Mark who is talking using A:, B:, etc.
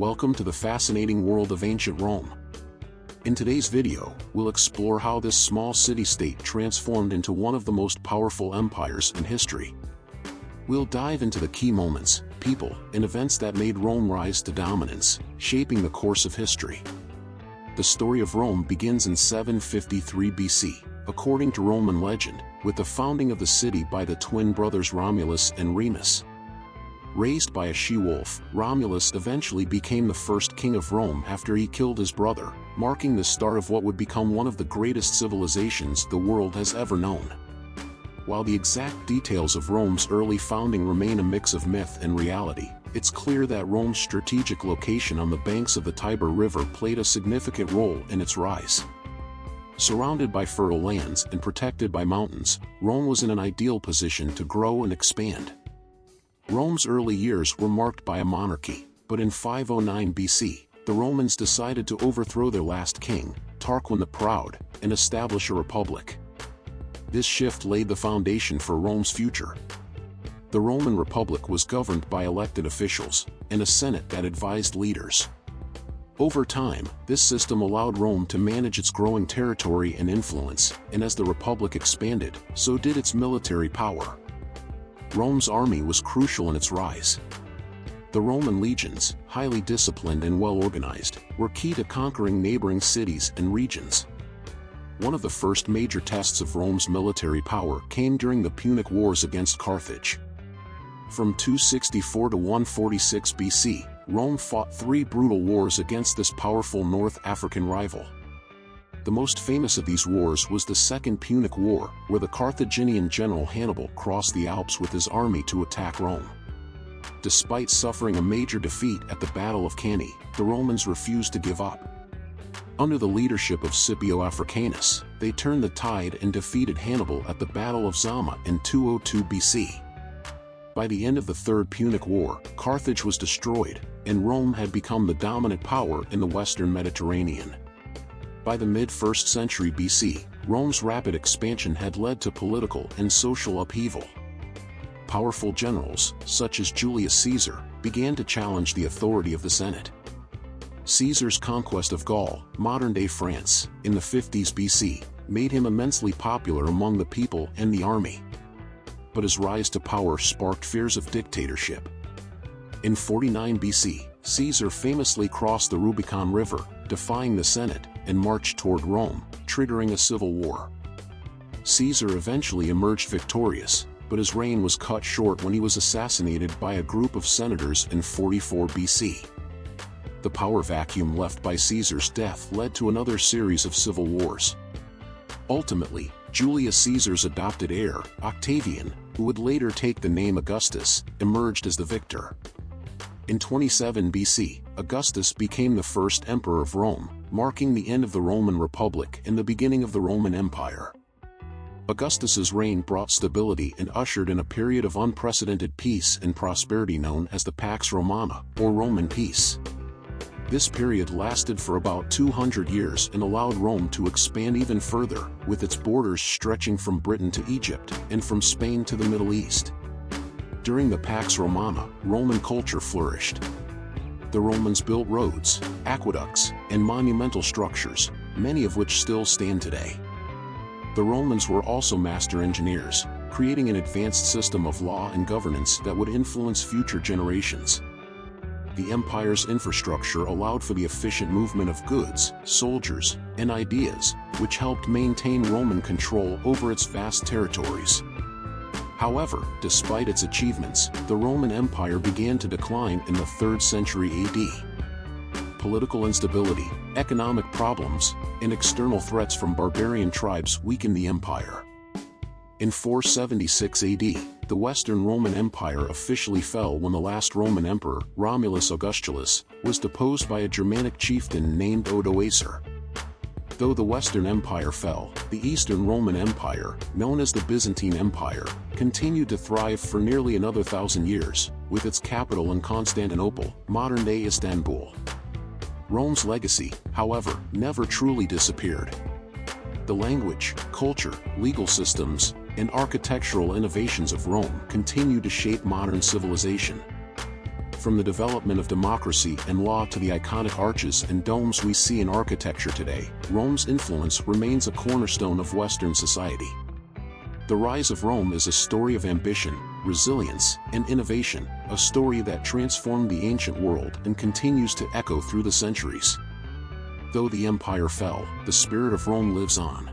A: Welcome to the fascinating world of ancient Rome. In today's video, we'll explore how this small city-state transformed into one of the most powerful empires in history. We'll dive into the key moments, people, and events that made Rome rise to dominance, shaping the course of history. The story of Rome begins in 753 BC, according to Roman legend, with the founding of the city by the twin brothers Romulus and Remus. Raised by a she-wolf, Romulus eventually became the first king of Rome after he killed his brother, marking the start of what would become one of the greatest civilizations the world has ever known. While the exact details of Rome's early founding remain a mix of myth and reality, it's clear that Rome's strategic location on the banks of the Tiber River played a significant role in its rise. Surrounded by fertile lands and protected by mountains, Rome was in an ideal position to grow and expand. Rome's early years were marked by a monarchy, but in 509 BC, the Romans decided to overthrow their last king, Tarquin the Proud, and establish a republic. This shift laid the foundation for Rome's future. The Roman Republic was governed by elected officials, and a senate that advised leaders. Over time, this system allowed Rome to manage its growing territory and influence, and as the Republic expanded, so did its military power. Rome's army was crucial in its rise. The Roman legions, highly disciplined and well-organized, were key to conquering neighboring cities and regions. One of the first major tests of Rome's military power came during the Punic Wars against Carthage. From 264 to 146 BC, Rome fought three brutal wars against this powerful North African rival. The most famous of these wars was the Second Punic War, where the Carthaginian general Hannibal crossed the Alps with his army to attack Rome. Despite suffering a major defeat at the Battle of Cannae, the Romans refused to give up. Under the leadership of Scipio Africanus, they turned the tide and defeated Hannibal at the Battle of Zama in 202 BC. By the end of the Third Punic War, Carthage was destroyed, and Rome had become the dominant power in the western Mediterranean. By the mid-1st century BC, Rome's rapid expansion had led to political and social upheaval. Powerful generals, such as Julius Caesar, began to challenge the authority of the Senate. Caesar's conquest of Gaul, modern-day France, in the 50s BC, made him immensely popular among the people and the army. But his rise to power sparked fears of dictatorship. In 49 BC, Caesar famously crossed the Rubicon River, defying the Senate, and marched toward Rome, triggering a civil war. Caesar eventually emerged victorious, but his reign was cut short when he was assassinated by a group of senators in 44 BC. The power vacuum left by Caesar's death led to another series of civil wars. Ultimately, Julius Caesar's adopted heir, Octavian, who would later take the name Augustus, emerged as the victor. In 27 BC, Augustus became the first emperor of Rome, marking the end of the Roman Republic and the beginning of the Roman Empire. Augustus's reign brought stability and ushered in a period of unprecedented peace and prosperity known as the Pax Romana, or Roman peace. This period lasted for about 200 years and allowed Rome to expand even further, with its borders stretching from Britain to Egypt and from Spain to the Middle East. During the Pax Romana, Roman culture flourished. The Romans built roads, aqueducts, and monumental structures, many of which still stand today. The Romans were also master engineers, creating an advanced system of law and governance that would influence future generations. The empire's infrastructure allowed for the efficient movement of goods, soldiers, and ideas, which helped maintain Roman control over its vast territories. However, despite its achievements, the Roman Empire began to decline in the 3rd century AD. Political instability, economic problems, and external threats from barbarian tribes weakened the empire. In 476 AD, the Western Roman Empire officially fell when the last Roman emperor, Romulus Augustulus, was deposed by a Germanic chieftain named Odoacer. Though the Western Empire fell, the Eastern Roman Empire, known as the Byzantine Empire, continued to thrive for nearly another 1,000 years, with its capital in Constantinople, modern-day Istanbul. Rome's legacy, however, never truly disappeared. The language, culture, legal systems, and architectural innovations of Rome continued to shape modern civilization. From the development of democracy and law to the iconic arches and domes we see in architecture today, Rome's influence remains a cornerstone of Western society. The rise of Rome is a story of ambition, resilience, and innovation, a story that transformed the ancient world and continues to echo through the centuries. Though the empire fell, the spirit of Rome lives on.